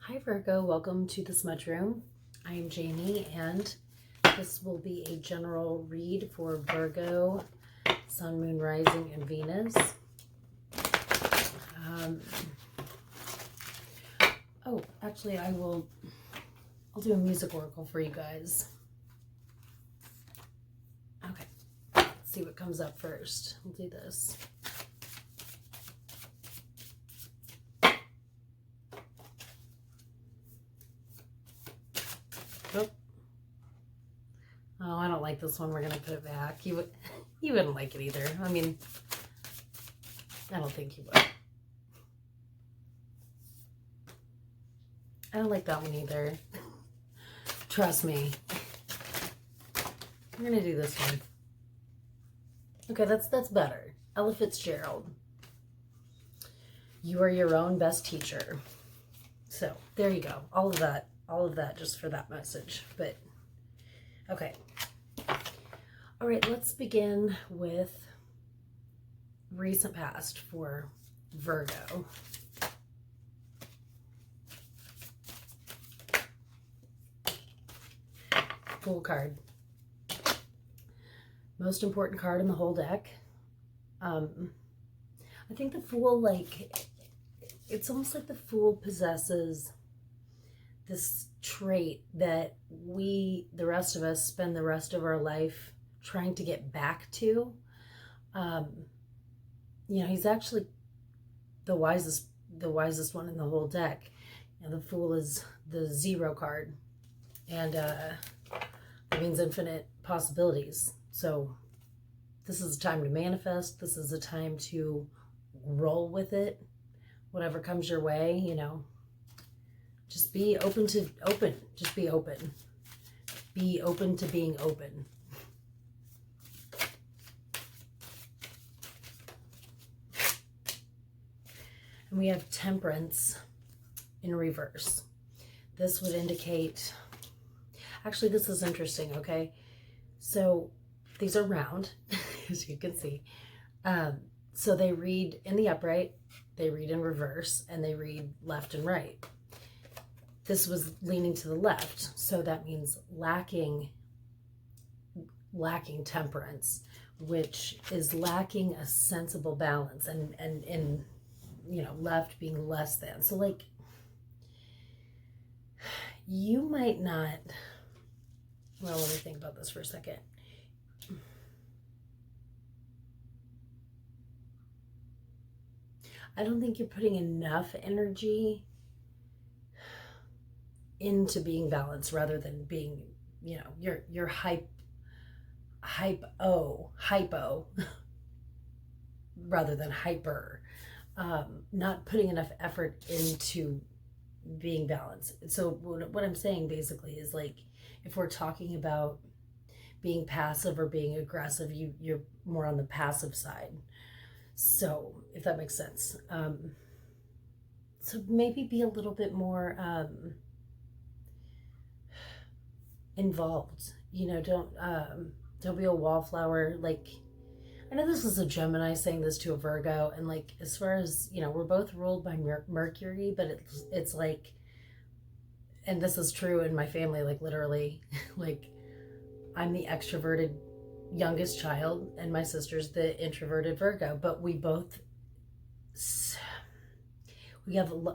Hi Virgo, welcome to the Smudge Room. I am Jamie and this will be a general read for Virgo, Sun, Moon, Rising, and Venus. Actually I'll do a music oracle for you guys. Okay, let's see what comes up first. We'll do this. Oh, I don't like this one. We're gonna put it back. You wouldn't like it either. I mean, I don't think you would. I don't like that one either. Trust me. We're gonna do this one. Okay, that's better. Ella Fitzgerald. You are your own best teacher. So there you go. All of that just for that message. But okay. All right, let's begin with recent past for Virgo. Fool card. Most important card in the whole deck. I think the Fool, it's almost like the Fool possesses this trait that the rest of us, spend the rest of our life trying to get back to. He's actually the wisest one in the whole deck. The Fool is the 0 card, and it means infinite possibilities. So this is a time to manifest. This is a time to roll with it. Whatever comes your way, just be open. Just be open. Be open to being open. And we have Temperance in reverse. This would indicate, actually this is interesting, okay? So these are round, as you can see. So they read in the upright, they read in reverse, and they read left and right. This was leaning to the left, so that means lacking temperance, which is lacking a sensible balance, and left being less than. So you might not, well, let me think about this for a second. I don't think you're putting enough energy into being balanced rather than being, you're hypo rather than hyper. Not putting enough effort into being balanced. So what I'm saying basically is, if we're talking about being passive or being aggressive, you're more on the passive side. So if that makes sense. So maybe be a little bit more involved. Don't be a wallflower. I know this is a Gemini saying this to a Virgo, and as far as we're both ruled by Mercury, but it's and this is true in my family, literally, I'm the extroverted youngest child, and my sister's the introverted Virgo, but we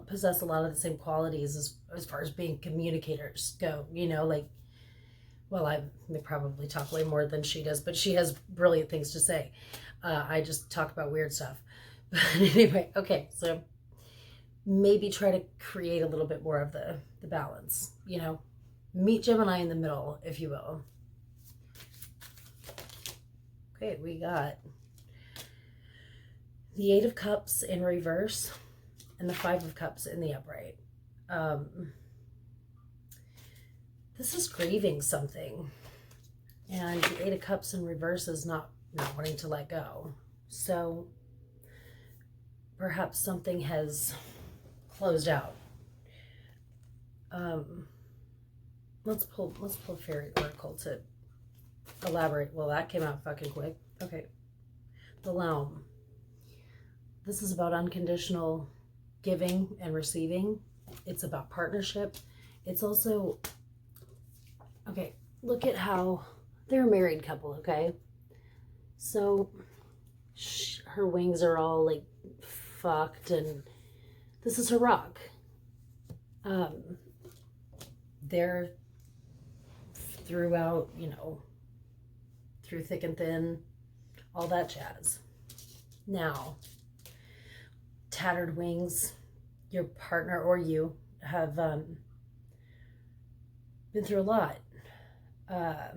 possess a lot of the same qualities as far as being communicators go. Well, I probably talk way more than she does, but she has brilliant things to say. I just talk about weird stuff. But anyway, okay, so maybe try to create a little bit more of the balance, Meet Gemini in the middle, if you will. Okay, we got the 8 of Cups in reverse and the 5 of Cups in the upright. This is grieving something, and the 8 of Cups in reverse is not wanting to let go. So perhaps something has closed out. Let's pull Fairy Oracle to elaborate. Well, that came out fucking quick. Okay, the Loam. This is about unconditional giving and receiving. It's about partnership. It's also, okay, look at how they're a married couple, okay? So her wings are all like fucked, and this is her rock. They're throughout, you know, through thick and thin, all that jazz. Now, tattered wings, your partner or you have been through a lot. I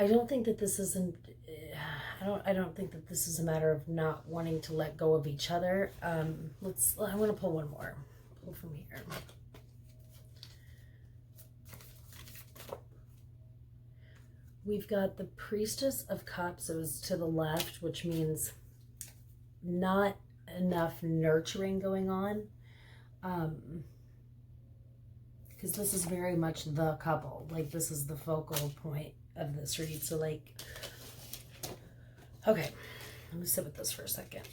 don't think that this isn't. I don't think that this is a matter of not wanting to let go of each other. I want to pull one more. Pull from here. We've got the Priestess of Cups. It was to the left, which means not enough nurturing going on. Because this is very much the couple. Like, this is the focal point of this read. So, like, okay, let me sit with this for a second.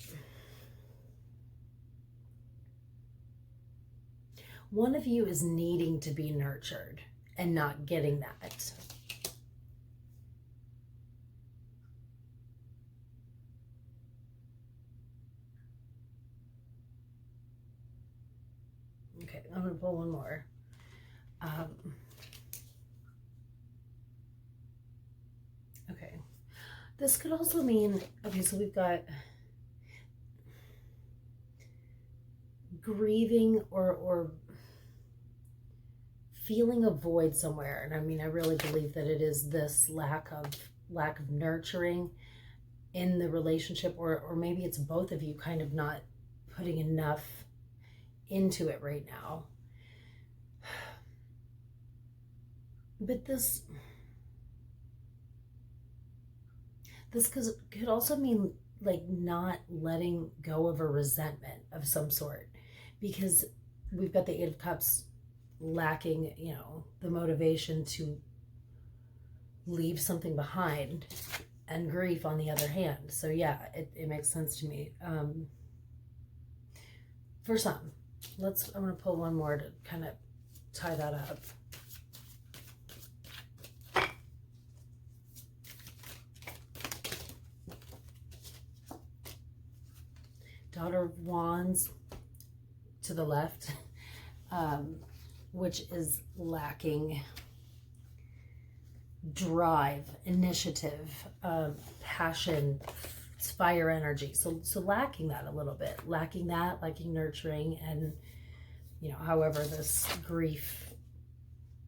One of you is needing to be nurtured and not getting that. Okay, I'm going to pull one more. Okay. This could also mean, okay, so we've got grieving or feeling a void somewhere. And I mean, I really believe that it is this lack of nurturing in the relationship, or maybe it's both of you kind of not putting enough into it right now. But this could also mean like not letting go of a resentment of some sort, because we've got the Eight of Cups lacking, you know, the motivation to leave something behind, and grief on the other hand. So yeah, it makes sense to me. For some, I'm going to pull one more to kind of tie that up. Daughter of Wands to the left, which is lacking drive, initiative, passion, fire energy. So lacking that a little bit, lacking nurturing, and, you know, however this grief,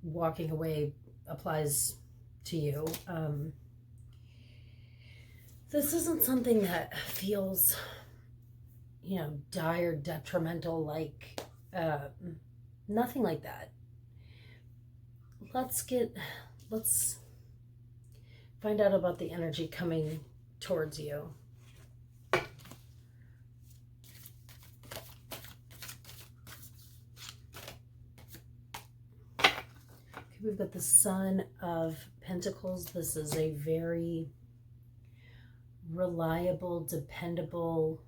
walking away applies to you. This isn't something that feels, you know, dire, detrimental, like, nothing like that. Let's find out about the energy coming towards you. Okay, we've got the Son of Pentacles. This is a very reliable, dependable,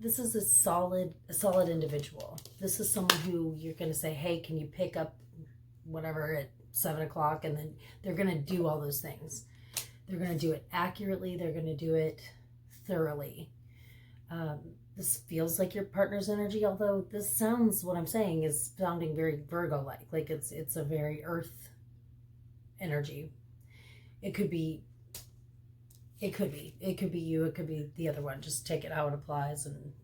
this is a solid individual. This is someone who you're going to say, hey, can you pick up whatever at 7 o'clock? And then they're going to do all those things. They're going to do it accurately. They're going to do it thoroughly. This feels like your partner's energy, although this sounds, what I'm saying is sounding very Virgo-like. Like it's a very earth energy. It could be you, it could be the other one. Just take it how it applies and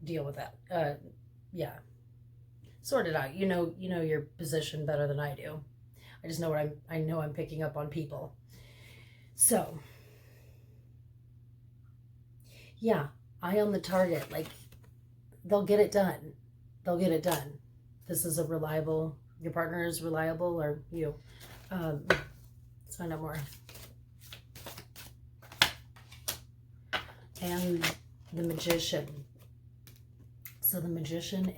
deal with that. Yeah. Sort it out. You know your position better than I do. I just know I know I'm picking up on people. So, yeah, eye on the target. Like, they'll get it done. They'll get it done. This is your partner is reliable, or you. Let's find out more. And the Magician. So the Magician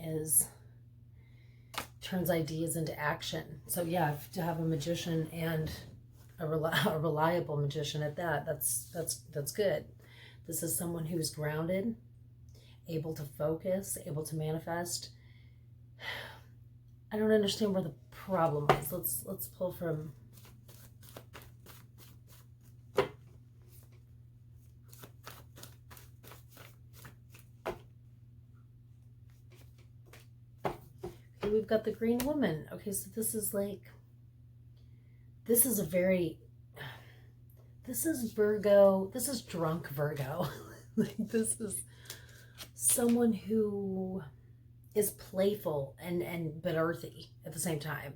turns ideas into action. So yeah, to have a magician and a reliable magician at that. That's good. This is someone who's grounded, able to focus, able to manifest. I don't understand where the problem is. Let's pull from. Okay, we've got the green woman. Okay, so this is Virgo. This is drunk Virgo. Like, this is someone who is playful but earthy at the same time.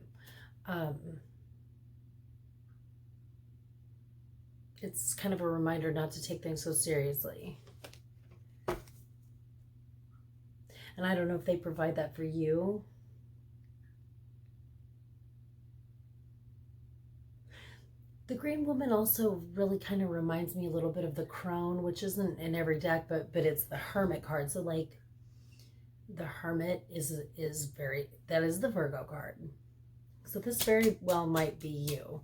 It's kind of a reminder not to take things so seriously. And I don't know if they provide that for you. The green woman also really kind of reminds me a little bit of the crone, which isn't in every deck, but it's the hermit card. So like the hermit is that is the Virgo card. So this very well might be you.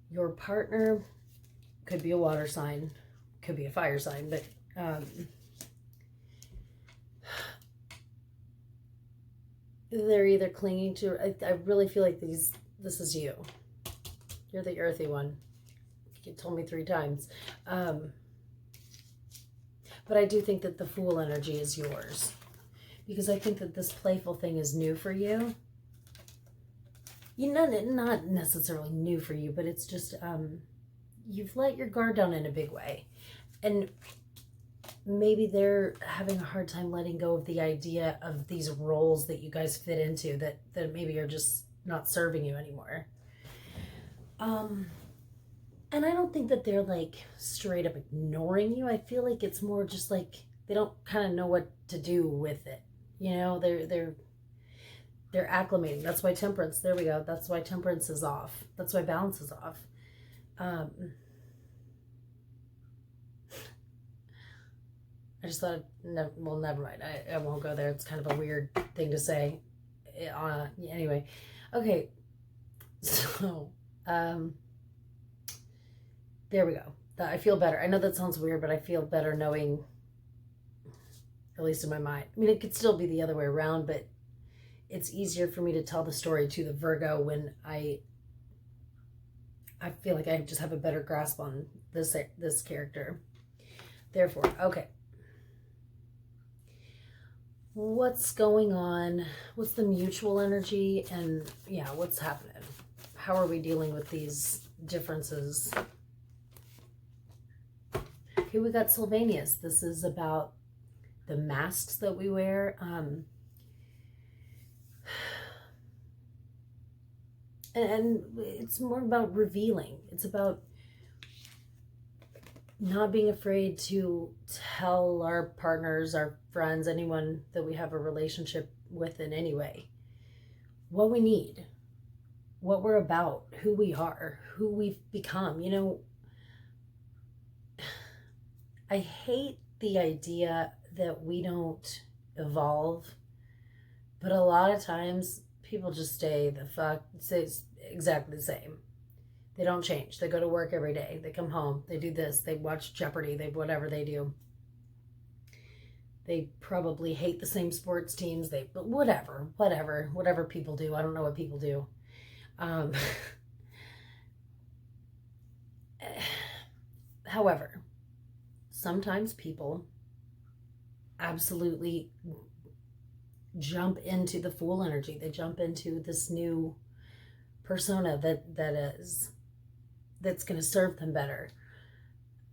Your partner could be a water sign, could be a fire sign, but they're either clinging to, I really feel like this is you. You're the earthy one. You told me 3 times. But I do think that the Fool energy is yours. Because I think that this playful thing is new for you. Not necessarily new for you, but it's just, you've let your guard down in a big way. And maybe they're having a hard time letting go of the idea of these roles that you guys fit into that maybe are just not serving you anymore. And I don't think that they're like straight up ignoring you. I feel like it's more just like they don't kind of know what to do with it. You know, they're acclimating. That's why temperance, there we go. That's why temperance is off. That's why balance is off. I just thought, well, never mind. I won't go there. It's kind of a weird thing to say. Anyway, okay. So, there we go. I feel better. I know that sounds weird, but I feel better knowing, at least in my mind. I mean, it could still be the other way around, but it's easier for me to tell the story to the Virgo when I feel like I just have a better grasp on this character. Therefore, okay. What's going on? What's the mutual energy? And yeah, what's happening? How are we dealing with these differences? Okay, we got Sylvanius. This is about the masks that we wear. And it's more about revealing. It's about not being afraid to tell our partners, our friends, anyone that we have a relationship with in any way, what we need, what we're about, who we are, who we've become. You know, I hate the idea that we don't evolve, but a lot of times people just stay exactly the same. They don't change. They go to work every day. They come home. They do this. They watch Jeopardy. Whatever they do. They probably hate the same sports teams. But whatever people do. I don't know what people do. However, sometimes people absolutely jump into the Fool energy. They jump into this new persona that's going to serve them better.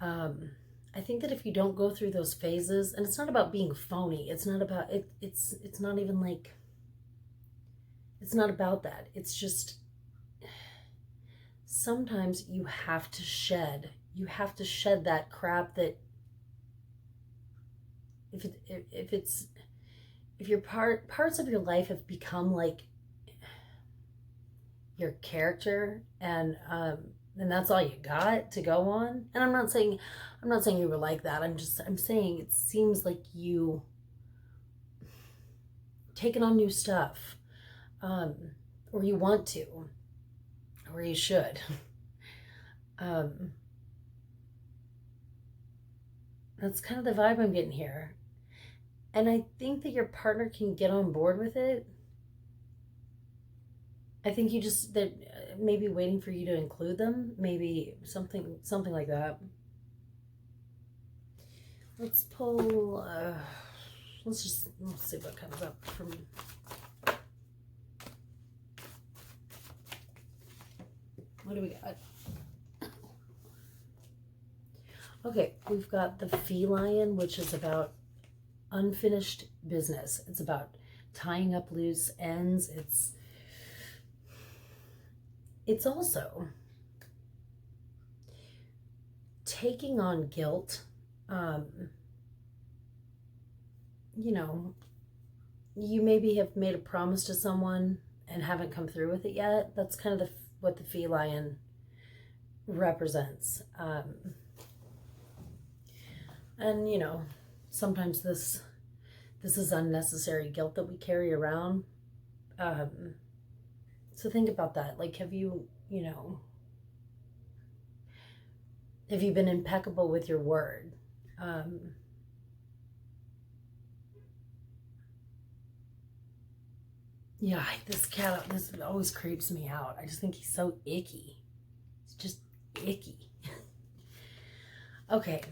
I think that if you don't go through those phases, and it's not about being phony, it's not about it, it's not even like, it's not about that. It's just sometimes you have to shed that crap that if your parts of your life have become like your character, and that's all you got to go on. And I'm not saying you were like that. I'm saying it seems like you taking on new stuff, or you want to, or you should. That's kind of the vibe I'm getting here. And I think that your partner can get on board with it. I think you just that maybe waiting for you to include them, maybe something like that. Let's pull. Let's see what comes up from. What do we got? Okay, we've got the feline, which is about unfinished business. It's about tying up loose ends. It's also taking on guilt. You know, you maybe have made a promise to someone and haven't come through with it yet. That's kind of what the feline represents. And you know, sometimes this is unnecessary guilt that we carry around. So think about that. Like, have you been impeccable with your word? Yeah, this always creeps me out. I just think he's so icky. It's just icky. Okay,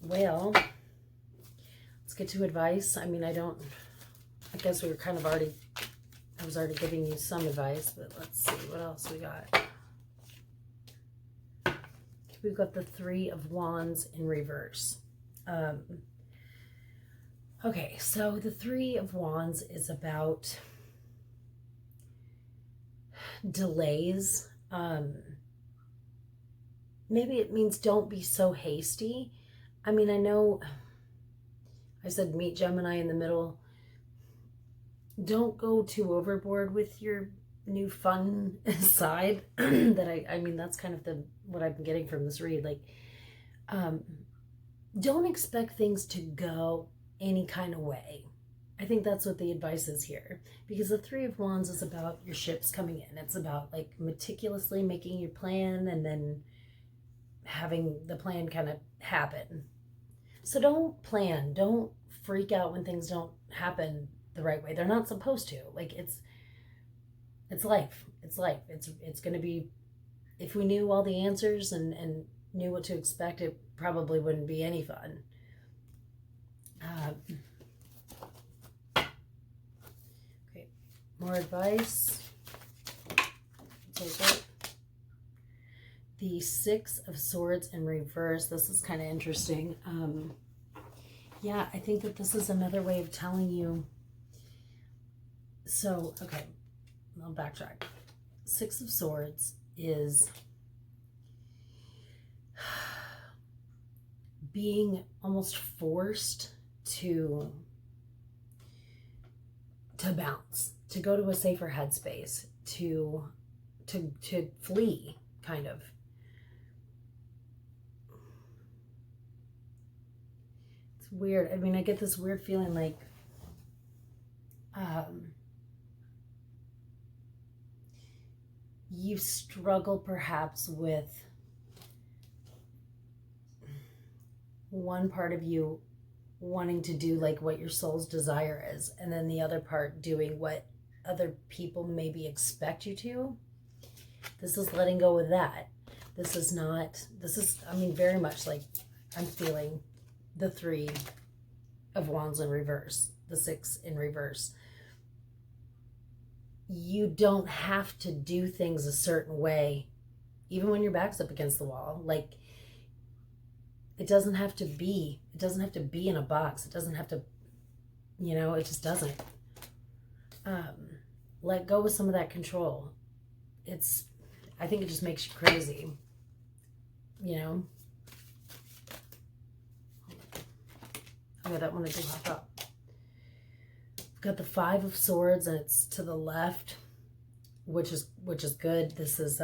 well, let's get to advice. I mean, I guess we were kind of I was already giving you some advice, but let's see what else we got. We've got the Three of Wands in reverse. Okay, so the Three of Wands is about delays. Maybe it means don't be so hasty. I mean, I know I said meet Gemini in the middle. Don't go too overboard with your new fun side. I mean, that's kind of what I've been getting from this read. Like, don't expect things to go any kind of way. I think that's what the advice is here, because the Three of Wands is about your ships coming in. It's about like meticulously making your plan and then having the plan kind of happen. So don't freak out when things don't happen the right way. They're not supposed to. Like, it's life. It's life. It's going to be, if we knew all the answers and knew what to expect, it probably wouldn't be any fun. Okay, more advice. Take it. The Six of Swords in reverse. This is kind of interesting. Yeah, I think that this is another way of telling you. So, okay, I'll backtrack. Six of Swords is being almost forced to bounce, to go to a safer headspace, to flee, kind of. It's weird. I mean, I get this weird feeling like you struggle perhaps with one part of you wanting to do like what your soul's desire is, and then the other part doing what other people maybe expect you to. This is letting go of that. This is, I mean, very much like I'm feeling the Three of Wands in reverse, the Six in reverse. You don't have to do things a certain way, even when your back's up against the wall. Like, it doesn't have to be in a box. It doesn't have to, it just doesn't. Let go of some of that control. I think it just makes you crazy, Okay, that one I do hop up. We've got the Five of Swords, and it's to the left, which is good. This is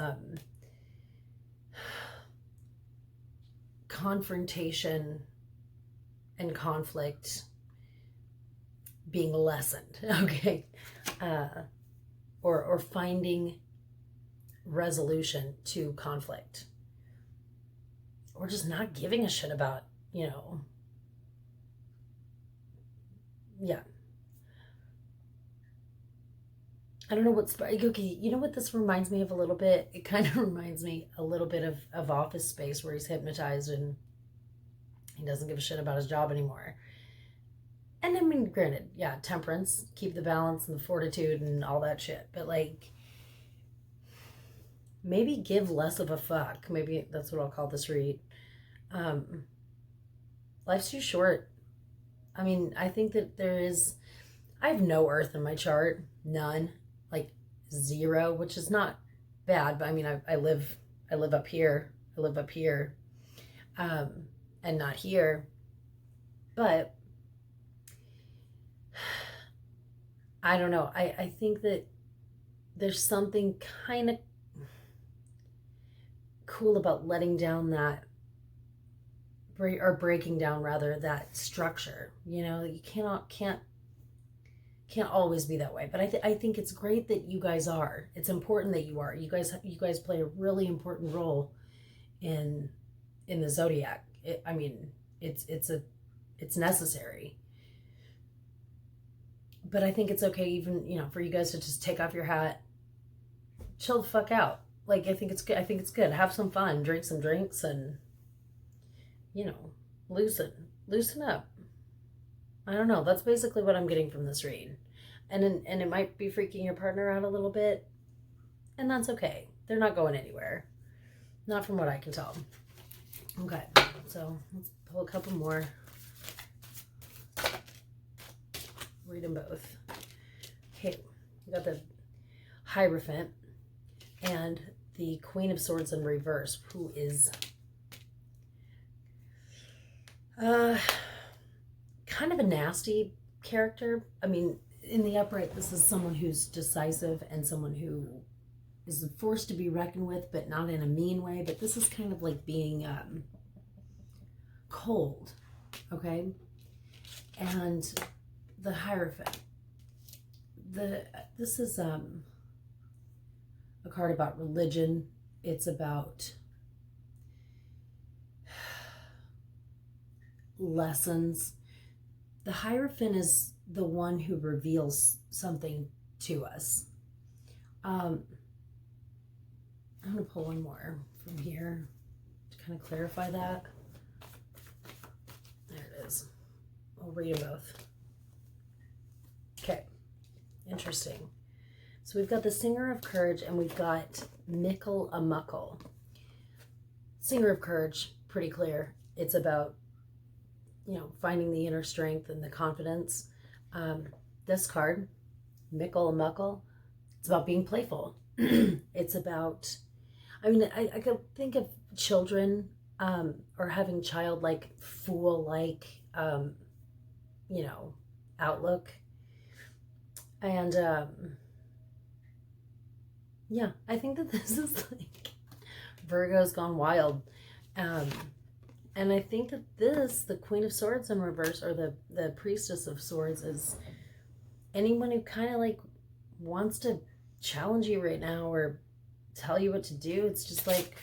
confrontation and conflict being lessened. Okay, or finding resolution to conflict. or just not giving a shit about, you know, yeah. I don't know what's, okay, you know what this reminds me of a little bit? It kind of reminds me a little bit of Office Space, where he's hypnotized and he doesn't give a shit about his job anymore. And I mean, granted, yeah, temperance, keep the balance and the fortitude and all that shit. But like, maybe give less of a fuck. Maybe that's what I'll call this read. Life's too short. I mean, I think that I have no earth in my chart. None. Like 0, which is not bad, but I mean, I live up here. I live up here. And not here. But I don't know. I think that there's something kind of cool about letting down that, or breaking down rather, that structure. You know, you can't always be that way. But I think it's great that you guys are. It's important that you are. You guys play a really important role in the zodiac. I mean, it's necessary. But I think it's okay, even, you know, for you guys to just take off your hat, chill the fuck out. Like, I think it's good. I think it's good. Have some fun, drink some drinks, and, you know, loosen up. I don't know. That's basically what I'm getting from this read. And it might be freaking your partner out a little bit, and that's okay. They're not going anywhere. Not from what I can tell. Okay, so let's pull a couple more. Read them both. Okay, we got the Hierophant and the Queen of Swords in reverse, who is kind of a nasty character. I mean, in the upright, this is someone who's decisive and someone who is a force to be reckoned with, but not in a mean way. But this is kind of like being cold, okay? And the Hierophant. This is a card about religion. It's about lessons. The Hierophant is the one who reveals something to us. I'm going to pull one more from here to kind of clarify that. There it is. I'll read them both. Okay, interesting. So we've got the Singer of Courage and we've got Mickle a Muckle. Singer of Courage, pretty clear. It's about, you know, finding the inner strength and the confidence. This card, Mickle a Muckle, it's about being playful. It's about, I mean, I could think of children or having childlike, fool-like, you know, outlook. And yeah, I think that this is like Virgo's gone wild. And I think that this, the Queen of Swords in reverse, or the Priestess of Swords, is anyone who kind of like wants to challenge you right now or tell you what to do. It's just like,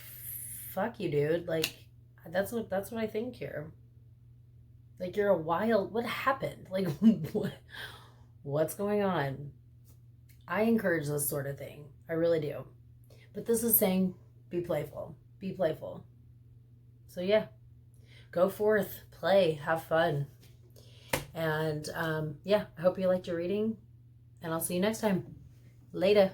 fuck you, dude. Like, that's what I think here. Like, you're a wild, what happened? Like, what's going on? I encourage this sort of thing. I really do. But this is saying, be playful. Be playful. So yeah, go forth, play, have fun. And yeah, I hope you liked your reading. And I'll see you next time. Later.